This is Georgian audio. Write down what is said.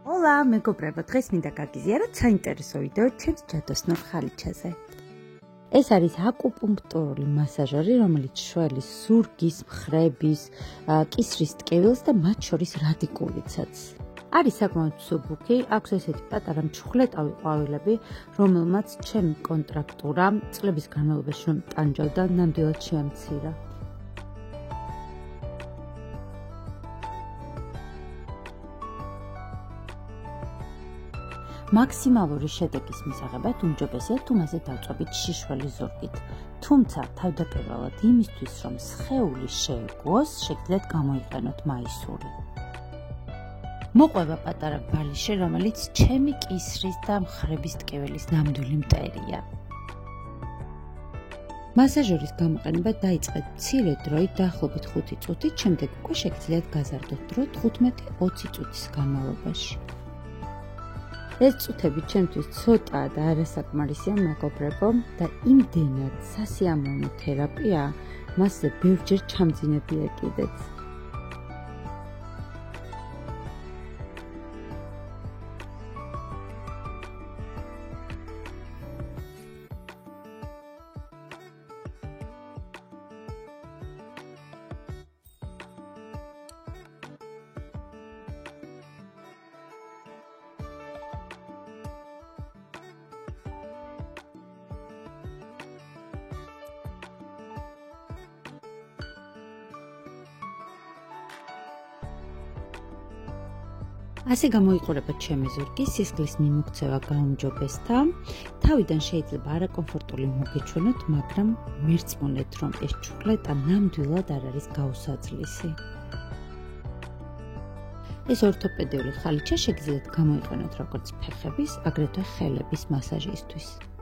Hola, მეგობრებო, დღეს მინდა გაგიზიაროთ საინტერესო ვიდეო ჩემს ჯადოსნურ ხალიჩაზე. ეს არის აკუპუნქტურული მასაჟორი, რომელიც შველის ზურგის, მხრების, კისრის ტკივილს და მათ შორის რადიკულიცაც. არის საკმაოდ მსუბუქი, აქვს ესეთი პატარა მჩხვლეტავი ყვავილები, რომელმაც ჩემი კონტრაქტურა წლების განმავლობაში რომ ტანჯავდა, ნამდვილად შეამცირა. მაქსიმალური შედეგის მისაღებად უმჯობესია თუ მასზე დავწვევით შიშველი ზურგით. თუმცა თავდაპირველად იმისთვის, რომ სხეული შეეგუოს, შეგიძლიათ გამოიყენოთ მაისური. მოყვება პატარა ბალიში, რომელიც ჩემი კისრის და მხრების ტკივილის ნამდვილი მტერია. მასაჟორის გამოყენება დაიწყეთ მცირე დროით, დაახლოებით 5 წუთით, შემდეგ უკვე შეგიძლიათ გაზარდოთ დრო 15-20 წუთის განმავლობაში. ეს წუთები ჩემთვის ცოტაა და არასაკმარისია, მეგობრებო, და იმდენად სასიამოვნო თერაპიაა, მასზე ბევრჯერ ჩამძინებია კიდეც. ასე გამოიყურება ჩემი ზურგი, სისხლის მიმოქცევა გაუმჯობესდა. თავიდან შეიძლება არაკომფორტული მოგეჩვენოთ, მაგრამ მერწმუნეთ, რომ ეს ჩუქლეტა ნამდვილად არ არის გაუსაძლისი. ეს ორთოპედიული ხალიჩა შეგიძლიათ გამოიყენოთ როგორც ფეხების, აგრეთვე ხელების მასაჟისთვის.